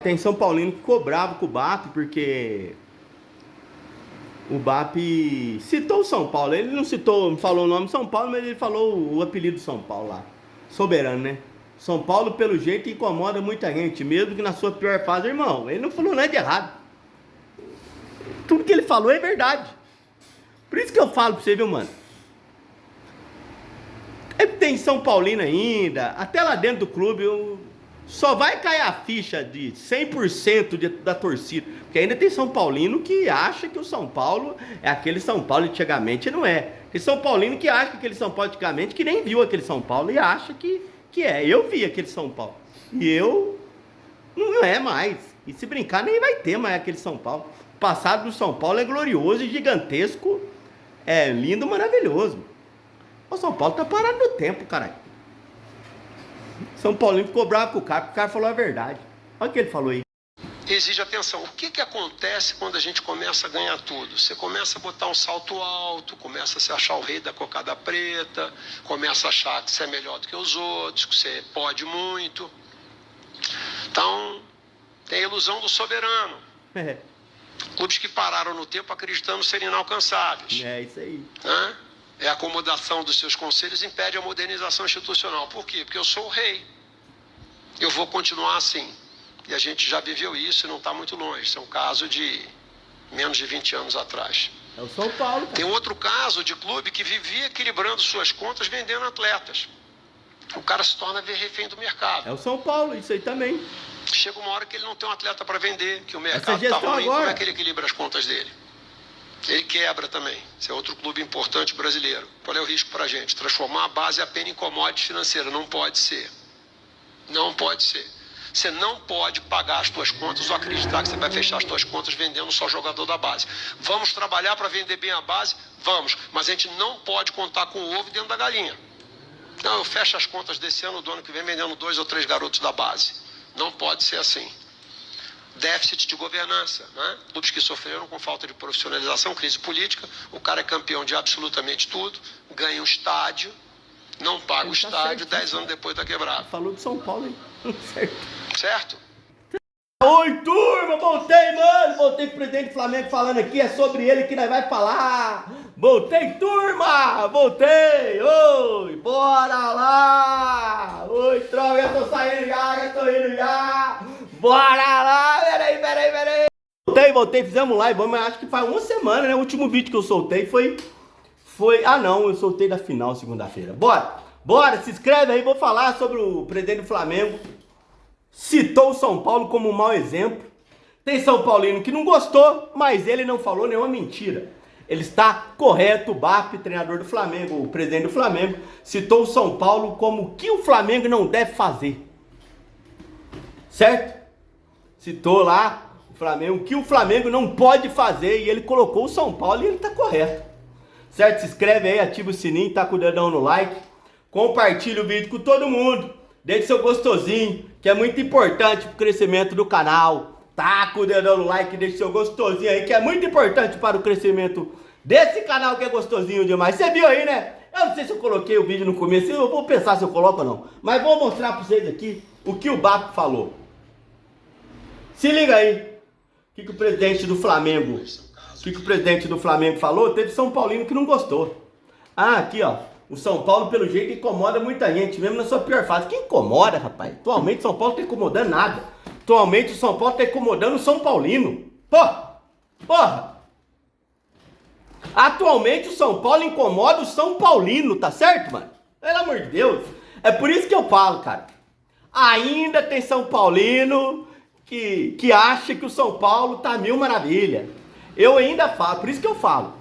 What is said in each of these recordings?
tem São Paulino que ficou bravo com o BAP, porque o BAP citou o São Paulo. Ele não citou, não falou o nome de São Paulo, mas ele falou o apelido São Paulo lá. Soberano, né? São Paulo, pelo jeito, incomoda muita gente, mesmo que na sua pior fase, irmão. Ele não falou nada de errado. Tudo que ele falou é verdade. Por isso que eu falo pra você, viu, mano? Tem São Paulino ainda, até lá dentro do clube, só vai cair a ficha de 100% da torcida. Porque ainda tem São Paulino que acha que o São Paulo é aquele São Paulo antigamente, não é. Tem São Paulino que acha que aquele São Paulo antigamente, que nem viu aquele São Paulo e acha que é. Eu vi aquele São Paulo. E eu não é mais. E se brincar, nem vai ter mais aquele São Paulo. O passado do São Paulo é glorioso e gigantesco. É lindo, maravilhoso. O São Paulo tá parado no tempo, caralho. São Paulino ficou bravo com o cara, porque o cara falou a verdade. Olha o que ele falou aí. Exige atenção. O que acontece quando a gente começa a ganhar tudo? Você começa a botar um salto alto, começa a se achar o rei da cocada preta, começa a achar que você é melhor do que os outros, que você pode muito. Então, tem a ilusão do soberano. Clubes que pararam no tempo acreditando serem inalcançáveis. É isso aí. Né? A acomodação dos seus conselhos impede a modernização institucional. Por quê? Porque eu sou o rei. Eu vou continuar assim. E a gente já viveu isso e não está muito longe. Isso é um caso de menos de 20 anos atrás. É o São Paulo, cara. Tem outro caso de clube que vivia equilibrando suas contas vendendo atletas. O cara se torna refém do mercado. É o São Paulo, isso aí também. Chega uma hora que ele não tem um atleta para vender, que o mercado está ruim. Agora. Como é que ele equilibra as contas dele? Ele quebra também. Esse é outro clube importante brasileiro. Qual é o risco para a gente? Transformar a base apenas em commodity financeira. Não pode ser. Não pode ser. Você não pode pagar as suas contas ou acreditar que você vai fechar as suas contas vendendo só jogador da base. Vamos trabalhar para vender bem a base? Vamos. Mas a gente não pode contar com o ovo dentro da galinha. Não, eu fecho as contas desse ano, do ano que vem, vendendo 2 ou 3 garotos da base. Não pode ser assim. Déficit de governança, né? Clubes que sofreram com falta de profissionalização, crise política, o cara é campeão de absolutamente tudo, ganha um estádio, não paga o estádio, 10 anos depois tá quebrado. Falou de São Paulo aí. Certo? Oi, turma, voltei, mano. Voltei com o presidente do Flamengo falando aqui, é sobre ele que nós vai falar. Voltei, turma, voltei. Oi, bora lá. Oi, troca, eu tô saindo já tô indo já. Bora lá, peraí. Voltei, fizemos live, mas acho que faz uma semana, né? O último vídeo que eu soltei foi... Ah, não, eu soltei da final segunda-feira. Bora, se inscreve aí, vou falar sobre o presidente do Flamengo. Citou o São Paulo como um mau exemplo. Tem São Paulino que não gostou, mas ele não falou nenhuma mentira. Ele está correto, o BAP, treinador do Flamengo, o presidente do Flamengo, citou o São Paulo como o que o Flamengo não deve fazer. Certo? Citou lá o Flamengo, o que o Flamengo não pode fazer, e ele colocou o São Paulo e ele está correto. Certo? Se inscreve aí, ativa o sininho, tá com o dedão no like, compartilha o vídeo com todo mundo, deixe seu gostosinho, que é muito importante pro crescimento do canal. Tá com o dedão no like, deixe seu gostosinho aí, que é muito importante para o crescimento desse canal que é gostosinho demais. Você viu aí, né? Eu não sei se eu coloquei o vídeo no começo, eu vou pensar se eu coloco ou não, mas vou mostrar pra vocês aqui o que o BAP falou. Se liga aí, o que o presidente do Flamengo... O que o presidente do Flamengo falou? Teve São Paulino que não gostou. Ah, aqui ó. O São Paulo, pelo jeito, incomoda muita gente, mesmo na sua pior fase. Que incomoda, rapaz? Atualmente o São Paulo não tá incomodando nada. Atualmente o São Paulo tá incomodando o São Paulino. Porra! Atualmente o São Paulo incomoda o São Paulino, tá certo, mano? Pelo amor de Deus. É por isso que eu falo, cara. Ainda tem São Paulino que acha que o São Paulo tá mil maravilha. Eu ainda falo, por isso que eu falo.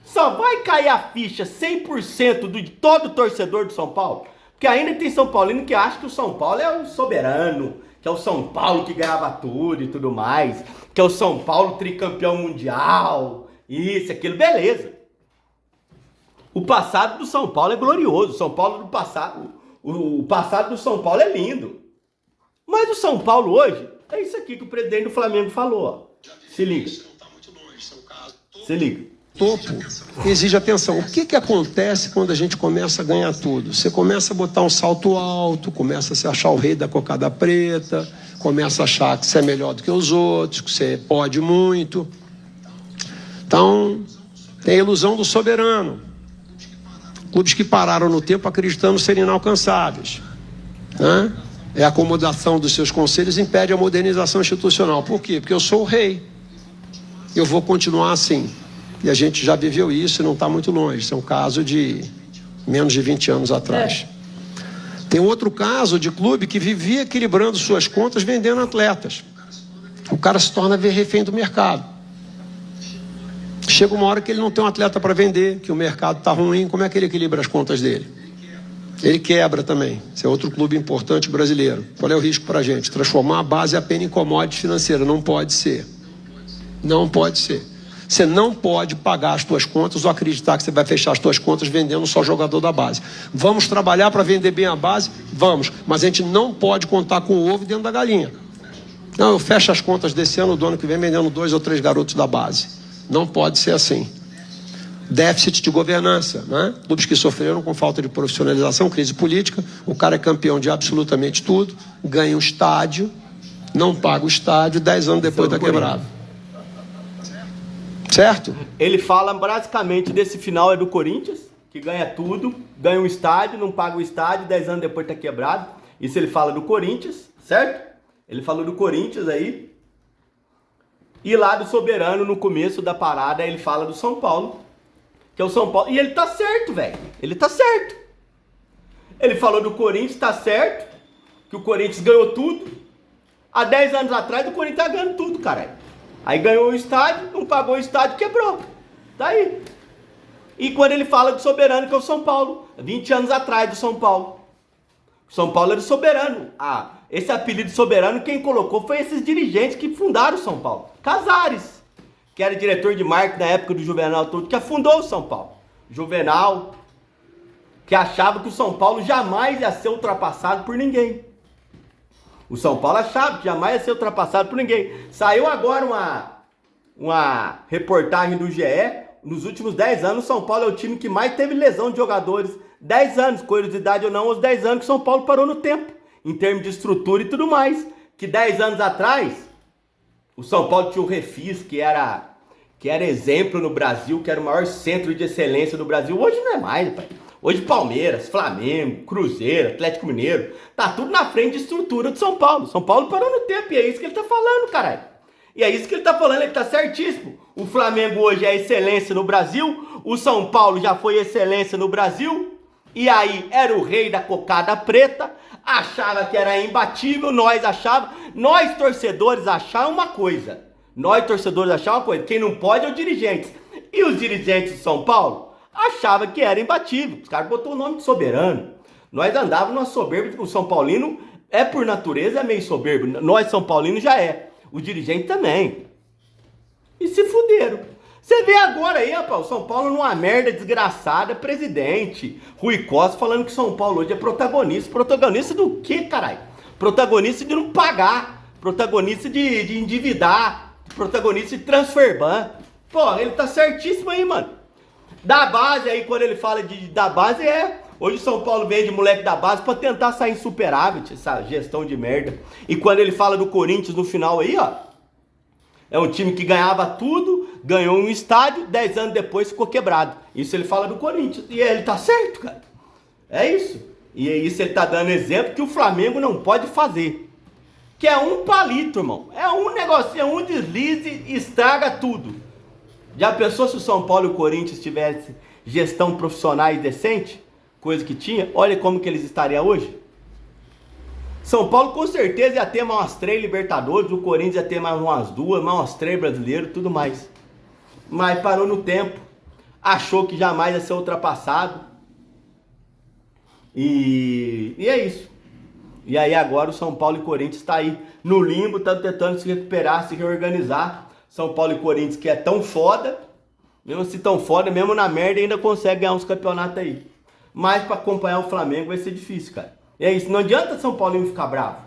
Só vai cair a ficha 100% de todo torcedor do São Paulo, porque ainda tem São Paulino que acha que o São Paulo é o soberano, que é o São Paulo que ganhava tudo e tudo mais, que é o São Paulo tricampeão mundial, isso, aquilo, beleza. O passado do São Paulo é glorioso, o São Paulo do passado, o passado do São Paulo é lindo. Mas o São Paulo hoje, é isso aqui que o presidente do Flamengo falou, ó. Se liga. Se liga. Topo exige atenção. O que acontece quando a gente começa a ganhar tudo? Você começa a botar um salto alto, começa a se achar o rei da cocada preta, começa a achar que você é melhor do que os outros, que você pode muito. Então, tem a ilusão do soberano. Clubes que pararam no tempo acreditando serem inalcançáveis, né? A acomodação dos seus conselhos impede a modernização institucional. Por quê? Porque eu sou o rei. Eu vou continuar assim. E a gente já viveu isso e não está muito longe. Isso é um caso de menos de 20 anos atrás. Tem outro caso de clube que vivia equilibrando suas contas vendendo atletas. O cara se torna refém do mercado. Chega uma hora que ele não tem um atleta para vender, que o mercado está ruim, como é que ele equilibra as contas dele? Ele quebra também. Esse é outro clube importante brasileiro. Qual é o risco para a gente? Transformar a base apenas em commodity financeira. Não pode ser. Não pode ser. Você não pode pagar as suas contas ou acreditar que você vai fechar as suas contas vendendo só jogador da base. Vamos trabalhar para vender bem a base? Vamos. Mas a gente não pode contar com o ovo dentro da galinha. Não, eu fecho as contas desse ano, do ano que vem, vendendo 2 ou 3 garotos da base. Não pode ser assim. Déficit de governança, né? Clubes que sofreram com falta de profissionalização, crise política. O cara é campeão de absolutamente tudo, ganha um estádio, não paga o estádio, 10 anos depois está quebrado. Certo? Ele fala basicamente desse final é do Corinthians, que ganha tudo, ganha um estádio, não paga o estádio, 10 anos depois tá quebrado. Isso ele fala do Corinthians, certo? Ele falou do Corinthians aí. E lá do Soberano, no começo da parada, ele fala do São Paulo, que é o São Paulo. E ele tá certo, velho. Ele tá certo. Ele falou do Corinthians, tá certo, que o Corinthians ganhou tudo. Há 10 anos atrás, o Corinthians tá ganhando tudo, caralho. Aí ganhou o estádio, não pagou o estádio, quebrou. Tá aí. E quando ele fala do Soberano, que é o São Paulo, 20 anos atrás do São Paulo. O São Paulo era o Soberano. Esse apelido Soberano, quem colocou foi esses dirigentes que fundaram o São Paulo. Casares, que era diretor de marketing na época do Juvenal todo, que afundou o São Paulo. Juvenal, que achava que o São Paulo jamais ia ser ultrapassado por ninguém. O São Paulo achava que jamais ia ser ultrapassado por ninguém. Saiu agora uma reportagem do GE. Nos últimos 10 anos, o São Paulo é o time que mais teve lesão de jogadores. 10 anos, curiosidade ou não, os 10 anos que o São Paulo parou no tempo. Em termos de estrutura e tudo mais. Que 10 anos atrás, o São Paulo tinha o Refis, que era exemplo no Brasil, que era o maior centro de excelência do Brasil. Hoje não é mais, pai. Hoje Palmeiras, Flamengo, Cruzeiro, Atlético Mineiro, tá tudo na frente de estrutura do São Paulo. São Paulo parou no tempo e é isso que ele tá falando, caralho. E é isso que ele tá falando, ele tá certíssimo. O Flamengo hoje é excelência no Brasil, o São Paulo já foi excelência no Brasil, e aí era o rei da cocada preta, achava que era imbatível, nós torcedores achávamos uma coisa. Quem não pode é o dirigente. E os dirigentes de São Paulo achava que era imbatível. Os caras botou o nome de Soberano. Nós andávamos numa soberba. O São Paulino é por natureza meio soberbo. Nós São Paulinos já é. O dirigente também. E se fuderam. Você vê agora aí, rapaz, o São Paulo numa merda desgraçada, presidente Rui Costa falando que São Paulo hoje é protagonista. Protagonista do quê, caralho? Protagonista de não pagar. Protagonista de endividar. Protagonista de transfer ban. Pô, ele tá certíssimo aí, mano. Da base aí, quando ele fala da base, hoje o São Paulo vende moleque da base pra tentar sair em superávit, essa gestão de merda. E quando ele fala do Corinthians no final aí, ó, é um time que ganhava tudo, ganhou um estádio, 10 anos depois ficou quebrado. Isso ele fala do Corinthians. E ele tá certo, cara. É isso. E é isso ele tá dando exemplo que o Flamengo não pode fazer. Que é um palito, irmão. É um negocinho, é um deslize e estraga tudo. Já pensou se o São Paulo e o Corinthians tivessem gestão profissional e decente? Coisa que tinha. Olha como que eles estariam hoje. São Paulo com certeza ia ter mais umas 3 Libertadores. O Corinthians ia ter mais umas 2, mais umas 3 brasileiros, tudo mais. Mas parou no tempo. Achou que jamais ia ser ultrapassado. E é isso. E aí agora o São Paulo e o Corinthians está aí no limbo, tá tentando se recuperar, se reorganizar. São Paulo e Corinthians, que é tão foda, mesmo se tão foda, mesmo na merda, ainda consegue ganhar uns campeonatos aí. Mas para acompanhar o Flamengo vai ser difícil, cara. E é isso, não adianta São Paulo ficar bravo.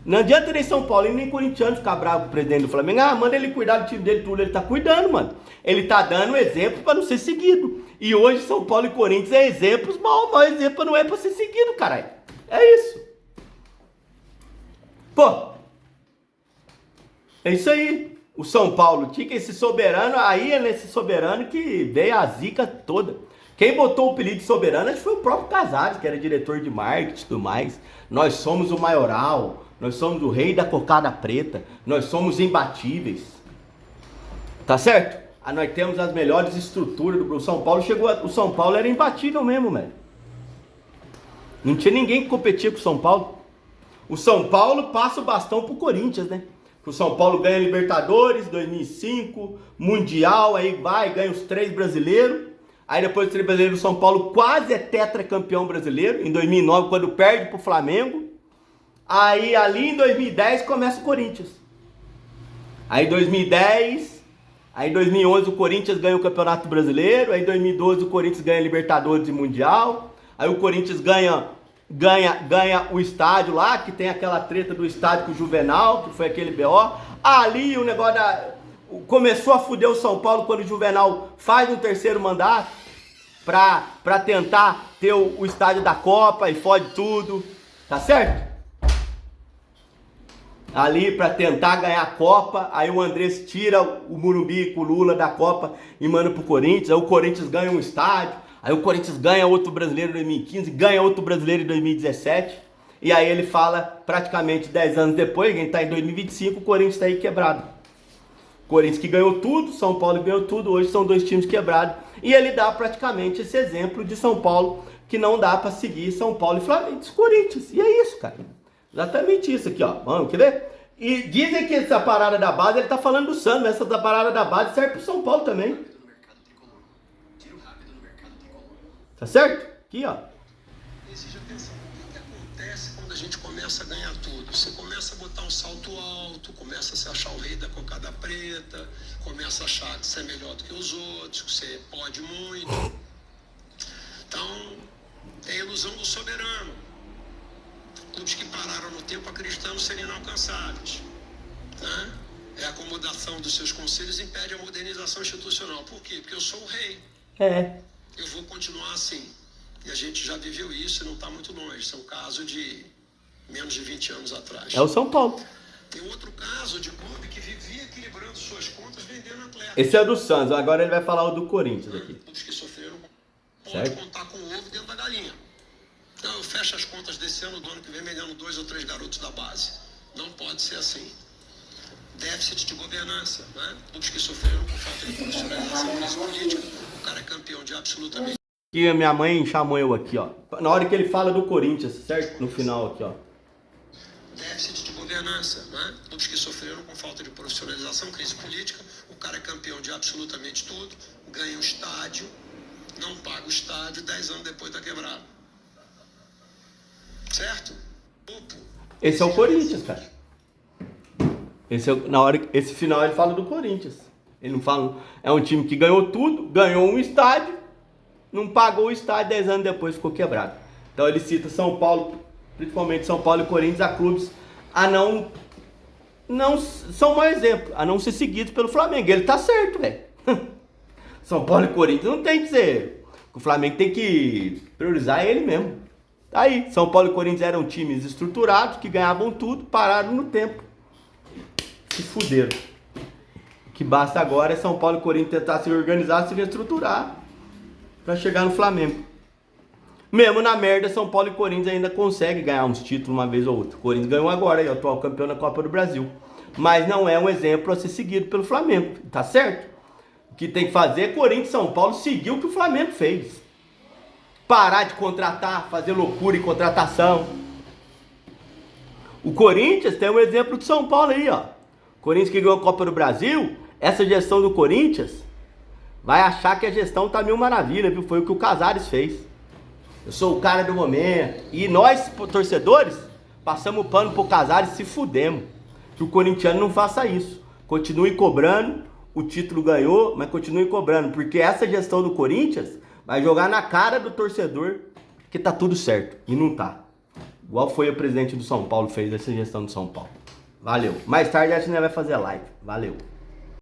Não adianta nem São Paulo e nem corintiano ficar bravo com o presidente do Flamengo. Ah, manda ele cuidar do time dele, tudo. Ele tá cuidando, mano. Ele tá dando exemplo pra não ser seguido. E hoje São Paulo e Corinthians é exemplos, mau exemplo não é pra ser seguido, caralho. É isso. Pô. É isso aí. O São Paulo tinha que esse soberano, aí é nesse soberano que veio a zica toda. Quem botou o apelido de soberano acho que foi o próprio Casares, que era diretor de marketing e tudo mais. Nós somos o maioral, nós somos o rei da cocada preta, nós somos imbatíveis. Tá certo? Nós temos as melhores estruturas do Brasil. São Paulo chegou, o São Paulo era imbatível mesmo, velho. Não tinha ninguém que competia com o São Paulo. O São Paulo passa o bastão pro Corinthians, né? O São Paulo ganha Libertadores 2005, Mundial, aí vai, ganha os 3 brasileiros. Aí depois dos 3 brasileiros, o São Paulo quase é tetracampeão brasileiro, em 2009, quando perde pro Flamengo. Aí ali em 2010 começa o Corinthians. Aí 2010, aí 2011 o Corinthians ganha o Campeonato Brasileiro. Aí 2012 o Corinthians ganha Libertadores e Mundial. Aí o Corinthians ganha o estádio lá, que tem aquela treta do estádio com o Juvenal, que foi aquele BO. Ali o negócio começou a fuder o São Paulo quando o Juvenal faz um 3º mandato pra tentar ter o estádio da Copa e fode tudo, tá certo? Ali pra tentar ganhar a Copa, aí o Andrés tira o Morumbi com o Lula da Copa e manda pro Corinthians, aí o Corinthians ganha um estádio, aí o Corinthians ganha outro brasileiro em 2015, ganha outro brasileiro em 2017, e aí ele fala, praticamente 10 anos depois, a gente tá em 2025, o Corinthians tá aí quebrado. Corinthians que ganhou tudo, São Paulo ganhou tudo, hoje são 2 times quebrados. E ele dá praticamente esse exemplo de São Paulo, que não dá pra seguir São Paulo e Flamengo, Corinthians. E é isso, cara. Exatamente isso aqui, ó. Vamos, quer ver? E dizem que essa parada da base, ele tá falando do Santos, mas essa da parada da base serve pro São Paulo também. Tá certo? Aqui, ó. E você já pensa, o que acontece quando a gente começa a ganhar tudo? Você começa a botar um salto alto, começa a se achar o rei da cocada preta, começa a achar que você é melhor do que os outros, que você pode muito. Então, é a ilusão do soberano. Clubes que pararam no tempo acreditando serem inalcançáveis. Né? É a acomodação dos seus conselhos impede a modernização institucional. Por quê? Porque eu sou o rei. Eu vou continuar assim. E a gente já viveu isso e não está muito longe. Isso é um caso de menos de 20 anos atrás. É o São Paulo. Tem outro caso de clube que vivia equilibrando suas contas vendendo atletas. Esse é o do Santos, agora ele vai falar o do Corinthians aqui. Clubes que sofreram, pode contar com o ovo dentro da galinha. Não, eu fecho as contas desse ano, do ano que vem, vendendo 2 ou 3 garotos da base. Não pode ser assim. Déficit de governança, né? Clubes que sofreram com falta de profissionalização, crise política. O cara é campeão de absolutamente. Que a minha mãe chamou eu aqui, ó. Na hora que ele fala do Corinthians, certo? No final aqui, ó. Déficit de governança, né? Clubes que sofreram com falta de profissionalização, crise política. O cara é campeão de absolutamente tudo. Ganha o estádio, não paga o estádio, 10 anos depois tá quebrado. Certo? Esse é o Corinthians, cara. Esse final ele fala do Corinthians. Ele não fala. É um time que ganhou tudo, ganhou um estádio, não pagou o estádio, 10 anos depois ficou quebrado. Então ele cita São Paulo, principalmente São Paulo e Corinthians, a clubes a não são um mau exemplo, a não ser seguidos pelo Flamengo. Ele tá certo, velho. São Paulo e Corinthians não tem que ser. O Flamengo tem que priorizar ele mesmo. Tá aí, São Paulo e Corinthians eram times estruturados, que ganhavam tudo, pararam no tempo. Se fuderam. O que basta agora é São Paulo e Corinthians tentar se organizar, se reestruturar, pra chegar no Flamengo. Mesmo na merda, São Paulo e Corinthians ainda conseguem ganhar uns títulos uma vez ou outra. O Corinthians ganhou agora, é o atual campeão da Copa do Brasil. Mas não é um exemplo a ser seguido pelo Flamengo, tá certo? O que tem que fazer é Corinthians e São Paulo seguir o que o Flamengo fez. Parar de contratar, fazer loucura em contratação. O Corinthians tem um exemplo de São Paulo aí, ó. O Corinthians que ganhou a Copa do Brasil, essa gestão do Corinthians vai achar que a gestão tá mil maravilha, viu? Foi o que o Casares fez. Eu sou o cara do momento. E nós, torcedores, passamos o pano pro Casares e se fudemos. Que o corintiano não faça isso. Continue cobrando, o título ganhou, mas continue cobrando. Porque essa gestão do Corinthians vai jogar na cara do torcedor que tá tudo certo. E não tá. Igual foi o presidente do São Paulo, fez essa gestão do São Paulo. Valeu. Mais tarde a gente vai fazer live. Valeu.